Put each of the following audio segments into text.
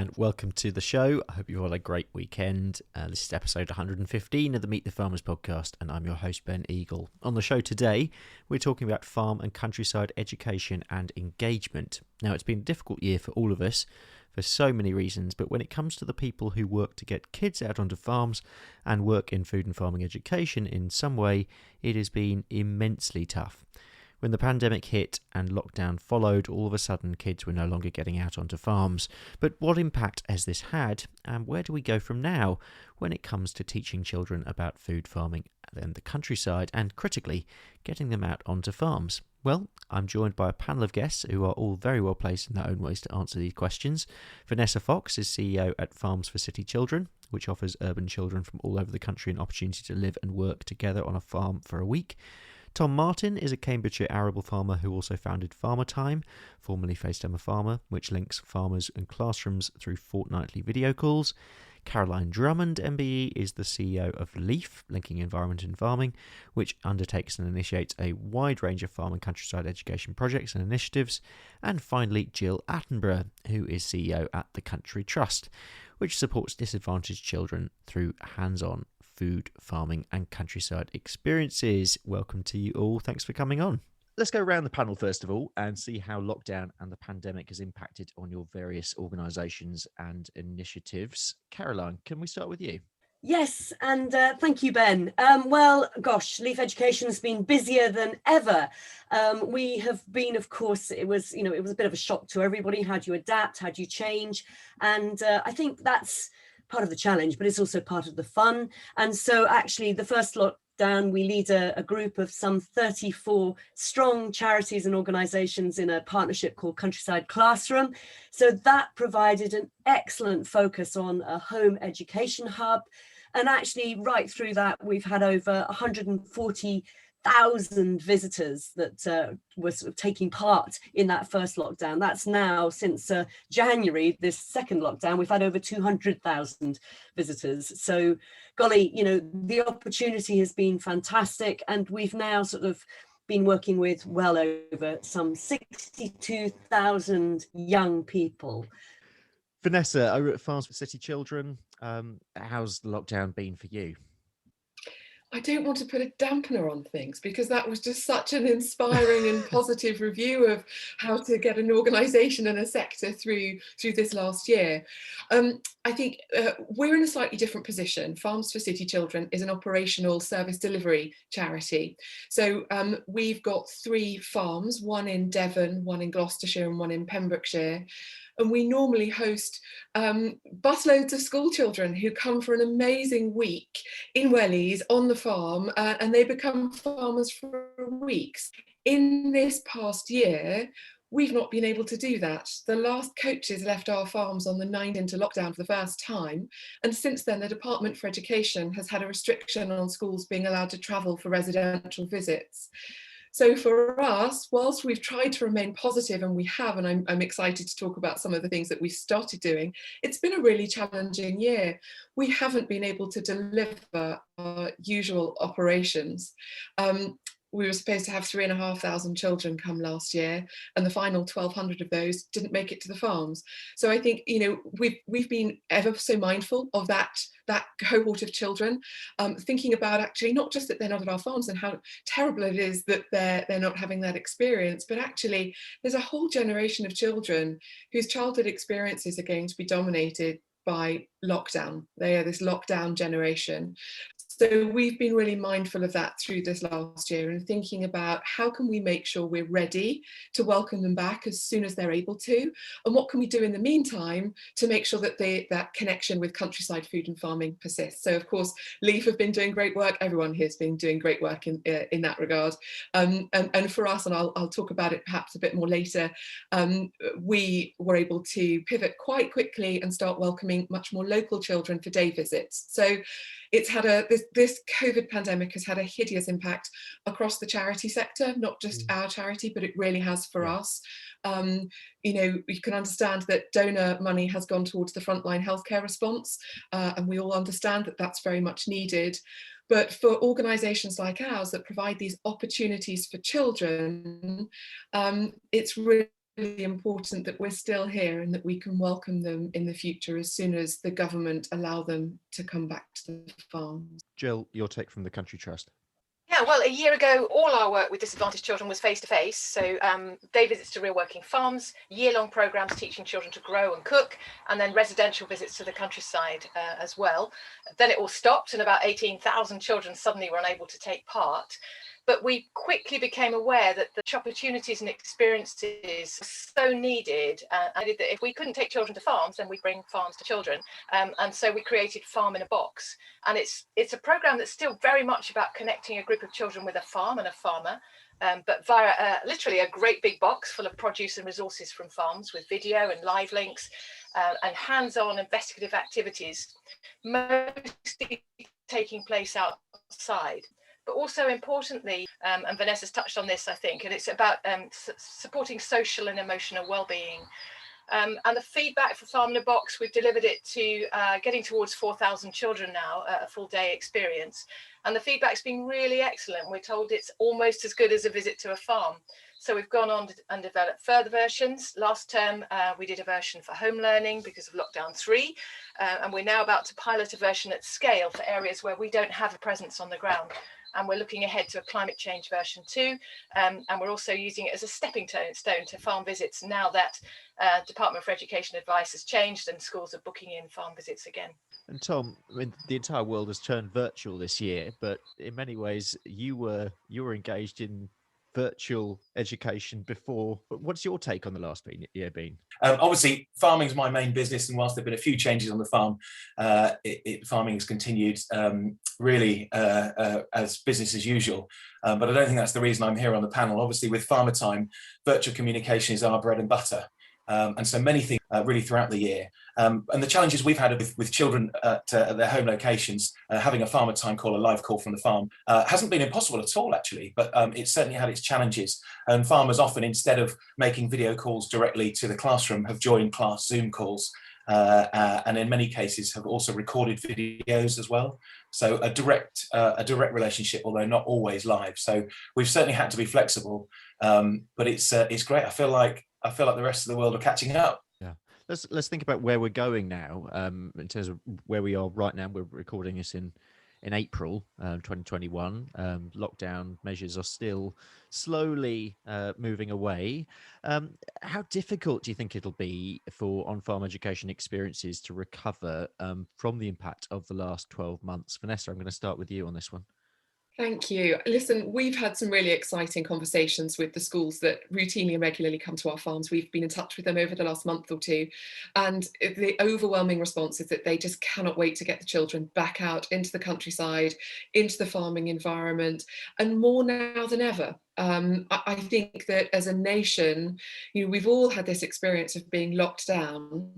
and welcome to the show. I hope you've had a great weekend. This is episode 115 of the Meet the Farmers podcast, and I'm your host, Ben Eagle. On the show today, we're talking about farm and countryside education and engagement. Now, it's been a difficult year for all of us for so many reasons, but when it comes to the people who work to get kids out onto farms and work in food and farming education in some way, it has been immensely tough. When the pandemic hit and lockdown followed, all of a sudden kids were no longer getting out onto farms. But what impact has this had, and where do we go from now when it comes to teaching children about food farming and the countryside, and critically, getting them out onto farms? Well, I'm joined by a panel of guests who are all very well placed in their own ways to answer these questions. Vanessa Fox is CEO at Farms for City Children, which offers urban children from all over the country an opportunity to live and work together on a farm for a week. Tom Martin is a Cambridgeshire arable farmer who also founded Farmer Time, formerly FaceTime a Farmer, which links farmers and classrooms through fortnightly video calls. Caroline Drummond, MBE, is the CEO of LEAF, Linking Environment and Farming, which undertakes and initiates a wide range of farm and countryside education projects and initiatives. And finally, Jill Attenborough, who is CEO at the Country Trust, which supports disadvantaged children through hands-on food, farming and countryside experiences. Welcome to you all. Thanks for coming on. Let's go around the panel first of all and see how lockdown and the pandemic has impacted on your various organisations and initiatives. Caroline, can we start with you? Yes, and thank you, Ben. Leaf Education has been busier than ever. We have been, of course, it was a bit of a shock to everybody. How do you adapt? How do you change? And I think that's part of the challenge, but it's also part of the fun. And so actually the first lockdown, we lead a group of some 34 strong charities and organisations in a partnership called Countryside Classroom. So that provided an excellent focus on a home education hub. And actually right through that, we've had over 140,000 visitors that was taking part in that first lockdown. That's now since January, this second lockdown, we've had over 200,000 visitors. So golly, the opportunity has been fantastic. And we've now sort of been working with well over some 62,000 young people. Vanessa, over at Farms for City Children, how's the lockdown been for you? I don't want to put a dampener on things because that was just such an inspiring and positive review of how to get an organisation and a sector through this last year. I think we're in a slightly different position. Farms for City Children is an operational service delivery charity. So we've got 3 farms, one in Devon, one in Gloucestershire and one in Pembrokeshire. And we normally host busloads of school children who come for an amazing week in Wellies on the farm, and they become farmers for weeks. In this past year, we've not been able to do that. The last coaches left our farms on the 9th into lockdown for the first time. And since then, the Department for Education has had a restriction on schools being allowed to travel for residential visits. So for us, whilst we've tried to remain positive, and we have, and I'm excited to talk about some of the things that we started doing, it's been a really challenging year. We haven't been able to deliver our usual operations. We were supposed to have 3,500 children come last year, and the final 1,200 of those didn't make it to the farms. So I think we've been ever so mindful of that cohort of children, thinking about actually not just that they're not at our farms and how terrible it is that they're not having that experience, but actually there's a whole generation of children whose childhood experiences are going to be dominated by lockdown. They are this lockdown generation. So we've been really mindful of that through this last year and thinking about how can we make sure we're ready to welcome them back as soon as they're able to, and what can we do in the meantime to make sure that that connection with countryside food and farming persists. So of course, LEAF have been doing great work. Everyone here has been doing great work in that regard. And for us, and I'll talk about it perhaps a bit more later, we were able to pivot quite quickly and start welcoming much more local children for day visits. So it's had this COVID pandemic has had a hideous impact across the charity sector, not just our charity, but it really has for us. You can understand that donor money has gone towards the frontline healthcare response, and we all understand that that's very much needed. But for organisations like ours that provide these opportunities for children, it's really really important that we're still here and that we can welcome them in the future as soon as the government allow them to come back to the farms. Jill, your take from the Country Trust. Yeah, well, a year ago, all our work with disadvantaged children was face-to-face. So day visits to real working farms, year-long programmes teaching children to grow and cook, and then residential visits to the countryside as well. Then it all stopped and about 18,000 children suddenly were unable to take part. But we quickly became aware that the opportunities and experiences were so needed, and that if we couldn't take children to farms, then we'd bring farms to children. And so we created Farm in a Box. And it's a programme that's still very much about connecting a group of children with a farm and a farmer, but via literally a great big box full of produce and resources from farms with video and live links and hands-on investigative activities, mostly taking place outside. But also importantly, and Vanessa's touched on this, I think, and it's about supporting social and emotional well-being. And the feedback for Farm in a Box, we've delivered it to getting towards 4,000 children now, a full day experience. And the feedback's been really excellent. We're told it's almost as good as a visit to a farm. So we've gone on and developed further versions. Last term, we did a version for home learning because of lockdown 3. And we're now about to pilot a version at scale for areas where we don't have a presence on the ground. And we're looking ahead to a climate change version 2. And we're also using it as a stepping stone to farm visits now that Department for Education advice has changed and schools are booking in farm visits again. And Tom, I mean, the entire world has turned virtual this year, but in many ways you were engaged in virtual education before. What's your take on the last year been? Obviously, farming is my main business, and whilst there have been a few changes on the farm, farming has continued really as business as usual. But I don't think that's the reason I'm here on the panel. Obviously, with Farmer Time, virtual communication is our bread and butter. And so many things really throughout the year. And the challenges we've had with children at their home locations, having a Farmer Time call, a live call from the farm, hasn't been impossible at all, actually, but it's certainly had its challenges. And farmers often, instead of making video calls directly to the classroom, have joined class Zoom calls. And in many cases have also recorded videos as well. So a direct relationship, although not always live. So we've certainly had to be flexible, but it's great. I feel like the rest of the world are catching up. Yeah, let's think about where we're going now. In terms of where we are right now, we're recording this in April 2021. Lockdown measures are still slowly moving away. How difficult do you think it'll be for on-farm education experiences to recover from the impact of the last 12 months? Vanessa, I'm going to start with you on this one. Thank you. Listen, we've had some really exciting conversations with the schools that routinely and regularly come to our farms. We've been in touch with them over the last month or two, and the overwhelming response is that they just cannot wait to get the children back out into the countryside, into the farming environment, and more now than ever. I think that as a nation, we've all had this experience of being locked down,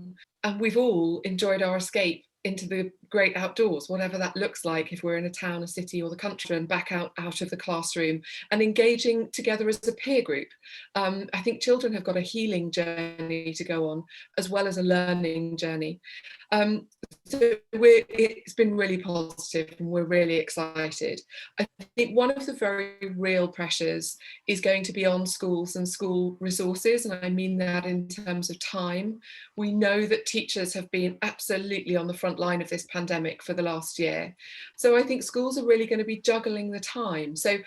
and we've all enjoyed our escape into the great outdoors, whatever that looks like, if we're in a town, a city, or the country, and back out of the classroom and engaging together as a peer group. I think children have got a healing journey to go on, as well as a learning journey. So it's been really positive and we're really excited. I think one of the very real pressures is going to be on schools and school resources, and I mean that in terms of time. We know that teachers have been absolutely on the front line of this pandemic for the last year. So I think schools are really going to be juggling the time. So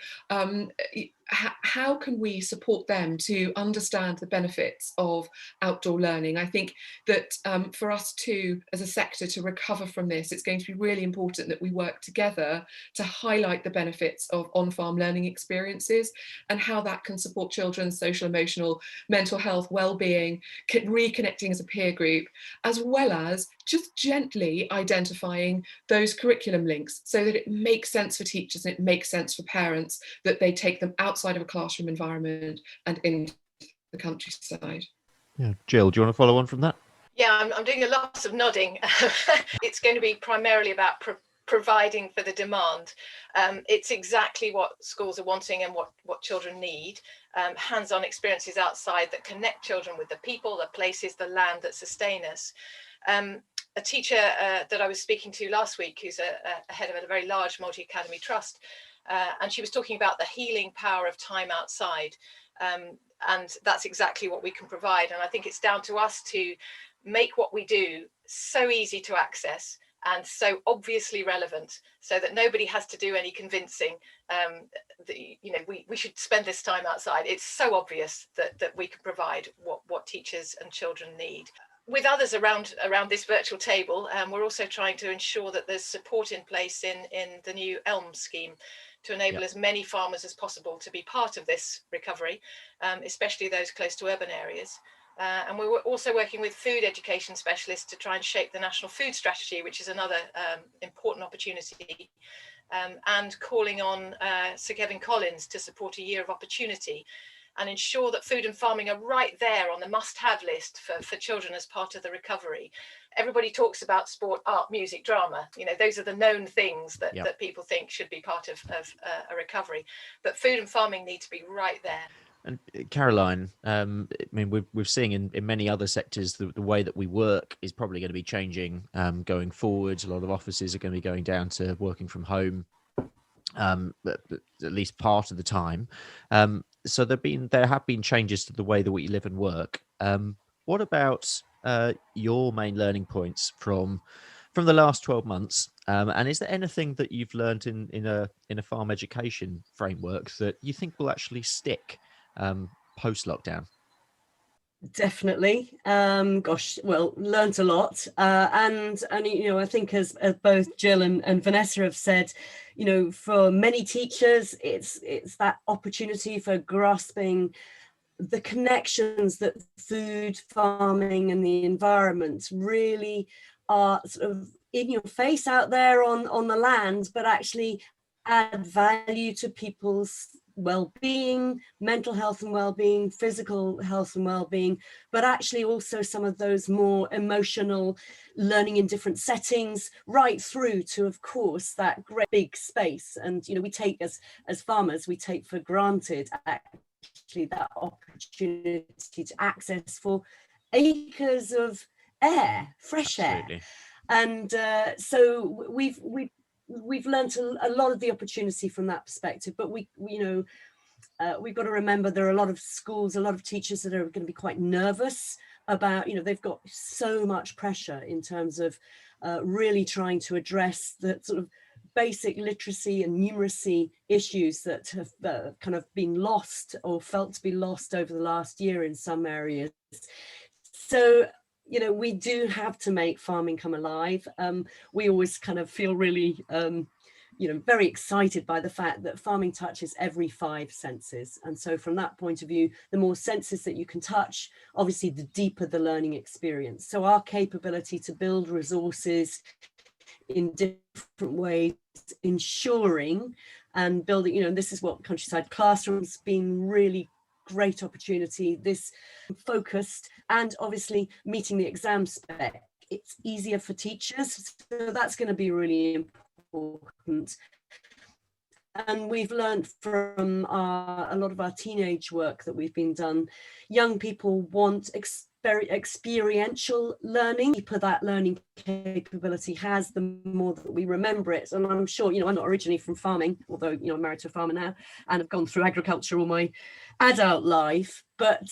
how can we support them to understand the benefits of outdoor learning? I think that for us too, as a sector, to recover from this, it's going to be really important that we work together to highlight the benefits of on-farm learning experiences and how that can support children's social, emotional, mental health, well-being, reconnecting as a peer group, as well as just gently identifying those curriculum links so that it makes sense for teachers and it makes sense for parents that they take them outside of a classroom environment and into the countryside. Yeah, Jill, do you want to follow on from that? Yeah, I'm doing a lot of nodding. It's going to be primarily about providing for the demand. It's exactly what schools are wanting and what children need. Hands-on experiences outside that connect children with the people, the places, the land that sustain us. A teacher that I was speaking to last week, who's a head of a very large multi-academy trust, and she was talking about the healing power of time outside. And that's exactly what we can provide. And I think it's down to us to make what we do so easy to access and so obviously relevant, so that nobody has to do any convincing that, you know, we should spend this time outside. It's so obvious that we can provide what teachers and children need. With others around this virtual table, we're also trying to ensure that there's support in place in the new ELM scheme to enable as many farmers as possible to be part of this recovery, especially those close to urban areas. And we're also working with food education specialists to try and shape the national food strategy, which is another important opportunity, and calling on Sir Kevin Collins to support a year of opportunity and ensure that food and farming are right there on the must-have list for children as part of the recovery. Everybody talks about sport, art, music, drama. You know, those are the known things that people think should be part of a recovery. But food and farming need to be right there. And Caroline, I mean, we're seeing in many other sectors the way that we work is probably going to be changing going forward. A lot of offices are going to be going down to working from home, but at least part of the time. So there have been changes to the way that we live and work. What about your main learning points from the last 12 months? And is there anything that you've learned in a farm education framework that you think will actually stick post lockdown? Definitely. Well, learnt a lot. And you know, I think as both Jill and Vanessa have said, you know, for many teachers, it's that opportunity for grasping the connections that food, farming and the environment really are sort of in your face out there on the land, but actually add value to people's well-being, mental health and well-being, physical health and well-being, but actually also some of those more emotional learning in different settings, right through to, of course, that great big space. And you know, we take as farmers, we take for granted actually that opportunity to access for acres of air, fresh Absolutely. air. And so we've learned a lot of the opportunity from that perspective, but we've got to remember there are a lot of schools, a lot of teachers that are going to be quite nervous about, you know, they've got so much pressure in terms of really trying to address the sort of basic literacy and numeracy issues that have kind of been lost or felt to be lost over the last year in some areas. So, you know, we do have to make farming come alive. We always kind of feel really, very excited by the fact that farming touches every 5 senses. And so from that point of view, the more senses that you can touch, obviously the deeper the learning experience. So our capability to build resources in different ways, ensuring and building, you know, this is what Countryside Classroom's been really great opportunity, this focused and obviously meeting the exam spec. It's easier for teachers, so that's going to be really important. And we've learned from a lot of our teenage work that we've been done, young people want very experiential learning. The deeper that learning capability has, the more that we remember it. And I'm sure, you know, I'm not originally from farming, although, you know, I'm married to a farmer now and have gone through agriculture all my adult life. But,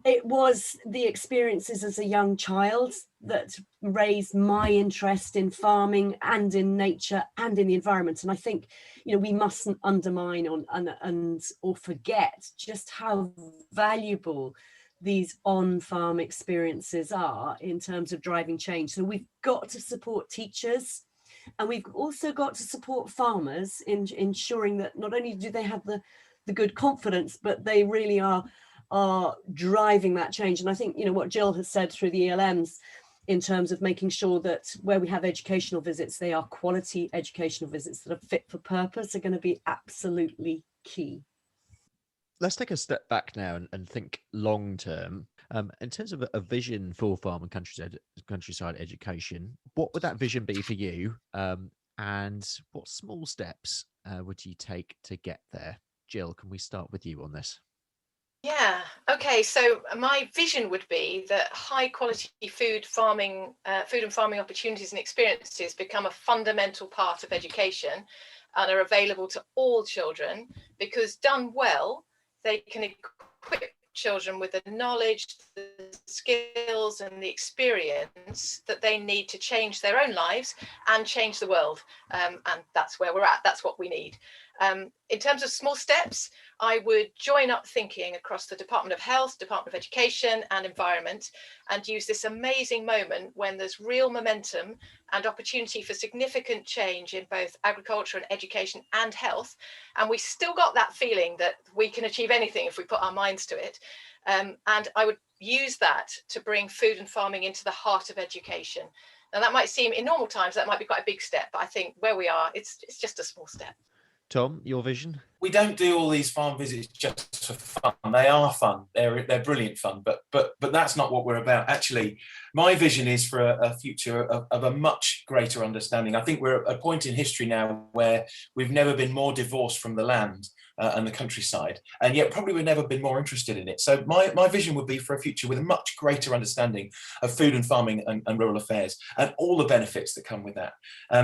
it was the experiences as a young child that raised my interest in farming and in nature and in the environment. And I think, you know, we mustn't undermine or forget just how valuable these on-farm experiences are in terms of driving change. So we've got to support teachers, and we've also got to support farmers in ensuring that not only do they have the good confidence, but they really are driving that change. And I think, you know, what Jill has said through the ELMs in terms of making sure that where we have educational visits, they are quality educational visits that are fit for purpose, are going to be absolutely key. Let's take a step back now and think long term. In terms of a vision for farm and countryside education, what would that vision be for you? And what small steps would you take to get there? Jill, can we start with you on this? Yeah, okay, so my vision would be that high quality food and farming opportunities and experiences become a fundamental part of education, and are available to all children, because done well, they can equip children with the knowledge, the skills and the experience that they need to change their own lives and change the world. And that's where we're at. That's what we need. In terms of small steps, I would join up thinking across the Department of Health, Department of Education and Environment, and use this amazing moment when there's real momentum and opportunity for significant change in both agriculture and education and health. And we still got that feeling that we can achieve anything if we put our minds to it. And I would use that to bring food and farming into the heart of education. Now that might seem, in normal times, that might be quite a big step, but I think where we are, it's just a small step. Tom, your vision? We don't do all these farm visits just for fun. They are fun. They're brilliant fun, but that's not what we're about. Actually, my vision is for a future of a much greater understanding. I think we're at a point in history now where we've never been more divorced from the land and the countryside, and yet probably we've never been more interested in it. So my vision would be for a future with a much greater understanding of food and farming and rural affairs and all the benefits that come with that.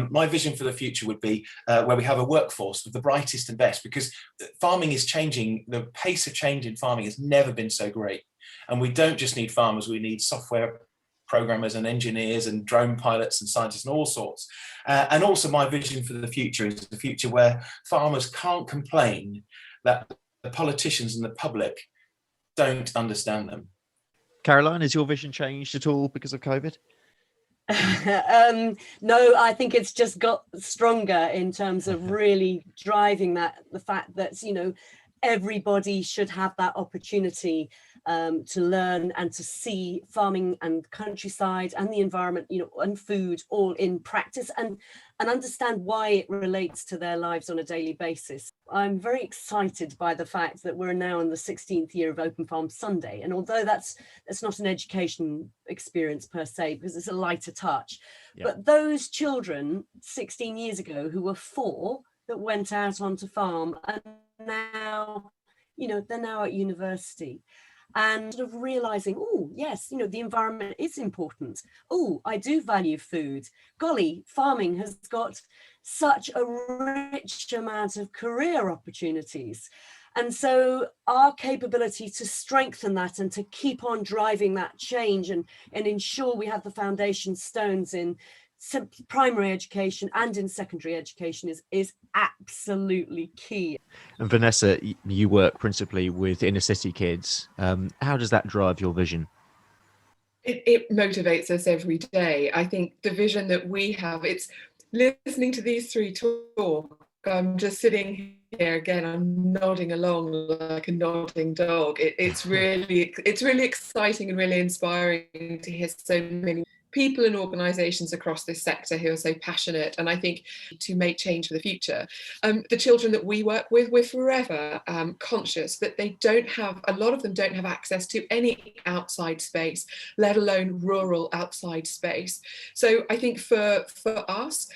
My vision for the future would be where we have a workforce of the brightest and best, because farming is changing. The pace of change in farming has never been so great. And we don't just need farmers, we need software programmers and engineers and drone pilots and scientists and all sorts. And also my vision for the future is the future where farmers can't complain that the politicians and the public don't understand them. Caroline, has your vision changed at all because of COVID? No, I think it's just got stronger in terms of really driving the fact that, everybody should have that opportunity to learn and to see farming and countryside and the environment, and food all in practice and understand why it relates to their lives on a daily basis. I'm very excited by the fact that we're now in the 16th year of Open Farm Sunday. And although that's not an education experience per se, because it's a lighter touch, but those children 16 years ago who were 4 that went out onto farm and now, they're now at university and sort of realizing, oh, yes, the environment is important. Oh, I do value food. Golly, farming has got such a rich amount of career opportunities. And so our capability to strengthen that and to keep on driving that change and ensure we have the foundation stones in primary education and in secondary education is absolutely key. And Vanessa, you work principally with inner city kids. How does that drive your vision? It motivates us every day. I think the vision that we have, it's listening to these three talk. I'm just sitting here again, I'm nodding along like a nodding dog. It's really exciting and really inspiring to hear so many people and organisations across this sector who are so passionate, and I think to make change for the future. The children that we work with, we're forever conscious that a lot of them don't have access to any outside space, let alone rural outside space. So I think for us,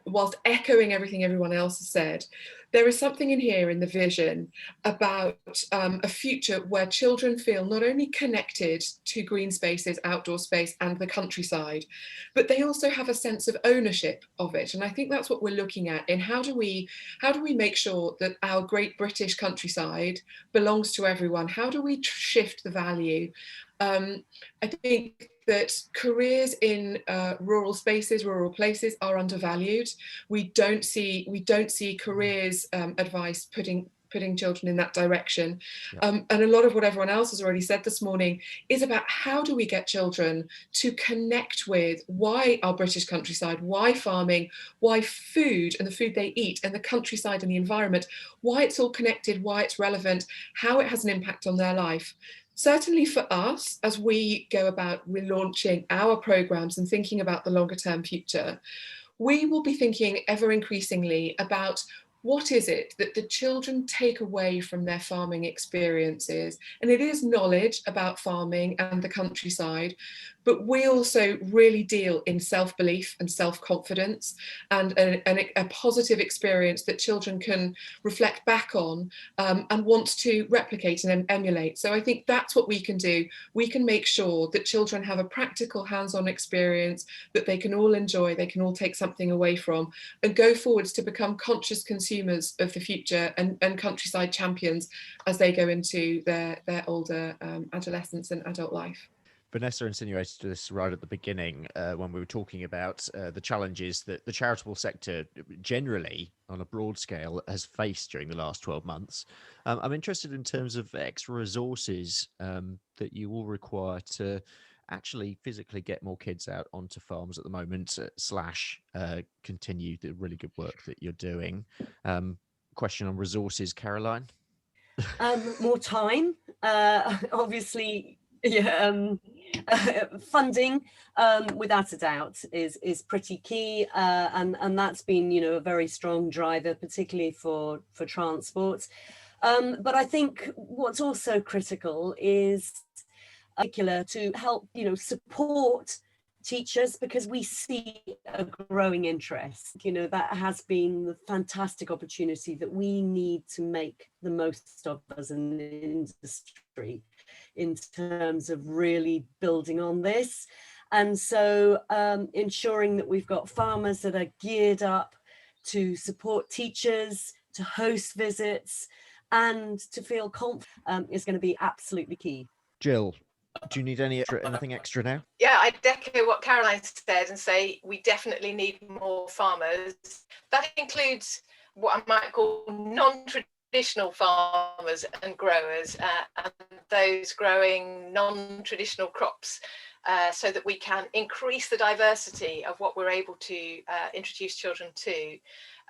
whilst echoing everything everyone else has said, there is something in here in the vision about a future where children feel not only connected to green spaces, outdoor space and the countryside, but they also have a sense of ownership of it. And I think that's what we're looking at in how do we make sure that our great British countryside belongs to everyone? How do we shift the value? I think that careers in rural spaces, rural places are undervalued. We don't see careers advice putting children in that direction. And a lot of what everyone else has already said this morning is about how do we get children to connect with why our British countryside, why farming, why food and the food they eat and the countryside and the environment, why it's all connected, why it's relevant, how it has an impact on their life. Certainly for us, as we go about relaunching our programmes and thinking about the longer term future, we will be thinking ever increasingly about what is it that the children take away from their farming experiences. And it is knowledge about farming and the countryside, but we also really deal in self-belief and self-confidence, and a positive experience that children can reflect back on, and want to replicate and emulate. So I think that's what we can do. We can make sure that children have a practical hands-on experience that they can all enjoy, they can all take something away from, and go forwards to become conscious consumers of the future, and countryside champions as they go into their older adolescence and adult life. Vanessa insinuated this right at the beginning when we were talking about the challenges that the charitable sector generally, on a broad scale, has faced during the last 12 months. I'm interested in terms of extra resources that you all require to actually physically get more kids out onto farms at the moment, / continue the really good work that you're doing. Question on resources, Caroline? More time, obviously. Yeah, funding, without a doubt, is pretty key, and that's been, a very strong driver, particularly for transport. But I think what's also critical is particular to help, support teachers, because we see a growing interest. That has been the fantastic opportunity that we need to make the most of as an industry in terms of really building on this. And so ensuring that we've got farmers that are geared up to support teachers, to host visits, and to feel confident is going to be absolutely key. Jill, do you need anything extra now? Yeah, I'd echo what Caroline said and say we definitely need more farmers. That includes what I might call non-traditional farmers and growers, and those growing non-traditional crops, so that we can increase the diversity of what we're able to introduce children to.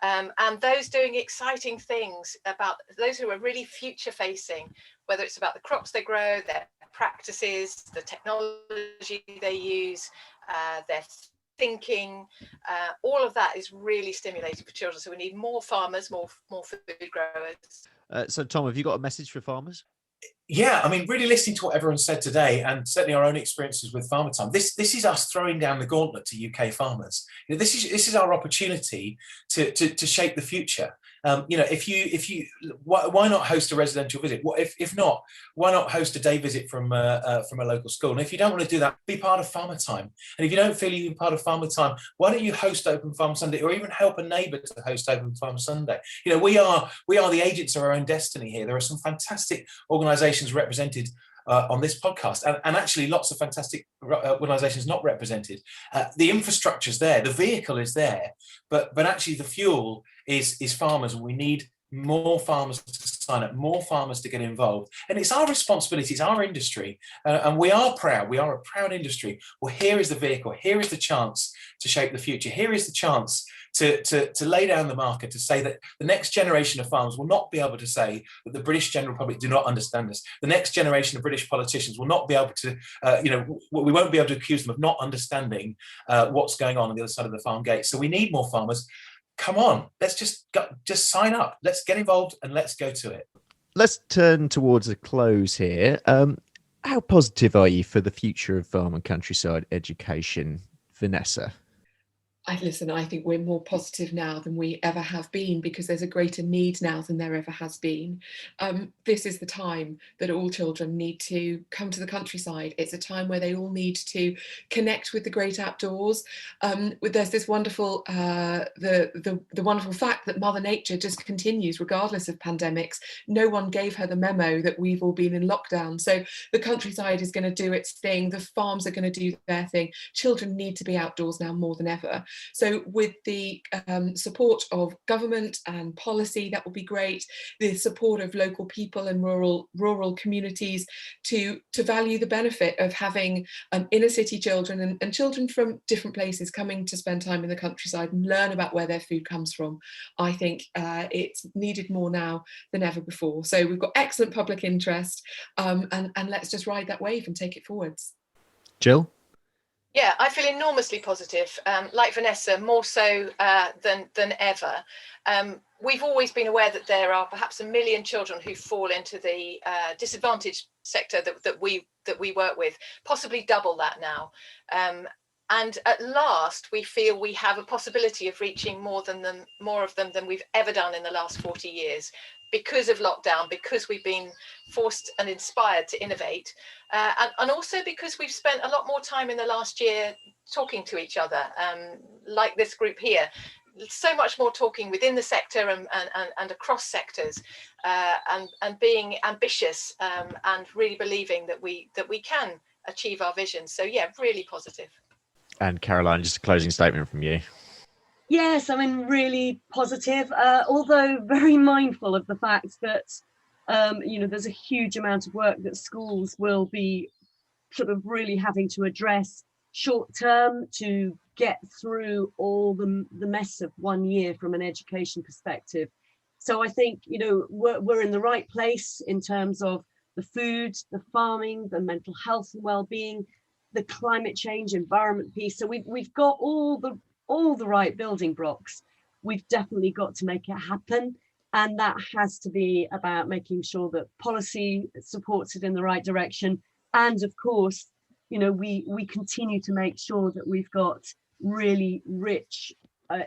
And those doing exciting things, about those who are really future facing, whether it's about the crops they grow, their practices, the technology they use, their thinking, all of that is really stimulating for children. So we need more farmers, more food growers. So Tom, have you got a message for farmers? Yeah, I mean, really listening to what everyone said today, and certainly our own experiences with Farmer Time. This is us throwing down the gauntlet to UK farmers. This is our opportunity to shape the future. If you why not host a residential visit? What if not? Why not host a day visit from a local school? And if you don't want to do that, be part of Farmer Time. And if you don't feel you're part of Farmer Time, why don't you host Open Farm Sunday, or even help a neighbour to host Open Farm Sunday? We are the agents of our own destiny here. There are some fantastic organisations represented on this podcast, and actually lots of fantastic organisations not represented. The infrastructure's there, the vehicle is there, but actually the fuel is farmers, and we need more farmers to sign up, more farmers to get involved. And it's our responsibility, it's our industry, and we are proud. We are a proud industry. Well, here is the vehicle, here is the chance to shape the future, here is the chance to lay down the marker, to say that the next generation of farmers will not be able to say that the British general public do not understand us. The next generation of British politicians will not be able to, we won't be able to accuse them of not understanding what's going on the other side of the farm gate. So we need more farmers. Come on, let's just sign up. Let's get involved and let's go to it. Let's turn towards a close here. How positive are you for the future of farm and countryside education, Vanessa? I think we're more positive now than we ever have been, because there's a greater need now than there ever has been. This is the time that all children need to come to the countryside. It's a time where they all need to connect with the great outdoors. There's this wonderful, the wonderful fact that Mother Nature just continues regardless of pandemics. No one gave her the memo that we've all been in lockdown. So the countryside is going to do its thing. The farms are going to do their thing. Children need to be outdoors now more than ever. So with the support of government and policy, that will be great. The support of local people and rural communities to value the benefit of having inner city children and children from different places coming to spend time in the countryside and learn about where their food comes from. I think it's needed more now than ever before. So we've got excellent public interest, and let's just ride that wave and take it forwards. Jill? Yeah, I feel enormously positive, like Vanessa, more so than ever. we've always been aware that there are perhaps 1 million children who fall into the disadvantaged sector that we work with, possibly double that now. And at last, we feel we have a possibility of reaching more of them than we've ever done in the last 40 years, because of lockdown, because we've been forced and inspired to innovate, and also because we've spent a lot more time in the last year talking to each other, like this group here. So much more talking within the sector and across sectors, and being ambitious, and really believing that we can achieve our vision. So yeah, really positive. And Caroline, just a closing statement from you. Yes, I mean, really positive, although very mindful of the fact that, there's a huge amount of work that schools will be sort of really having to address short term to get through all the mess of 1 year from an education perspective. So I think, we're in the right place in terms of the food, the farming, the mental health and well-being, the climate change, environment piece. So we've got all the right building blocks. We've definitely got to make it happen. And that has to be about making sure that policy supports it in the right direction. And of course, we continue to make sure that we've got really rich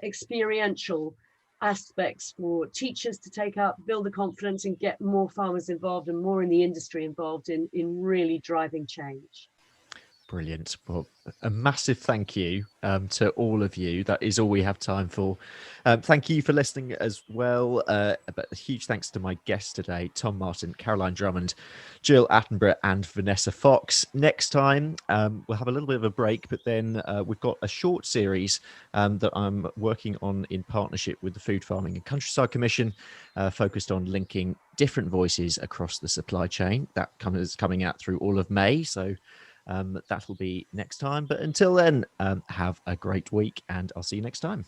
experiential aspects for teachers to take up, build the confidence and get more farmers involved and more in the industry involved in really driving change. Brilliant. Well, a massive thank you to all of you. That is all we have time for. Thank you for listening as well. But a huge thanks to my guests today, Tom Martin, Caroline Drummond, Jill Attenborough and Vanessa Fox. Next time, we'll have a little bit of a break, but then we've got a short series that I'm working on in partnership with the Food Farming and Countryside Commission, focused on linking different voices across the supply chain. That is coming out through all of May. So that will be next time. But until then, have a great week and I'll see you next time.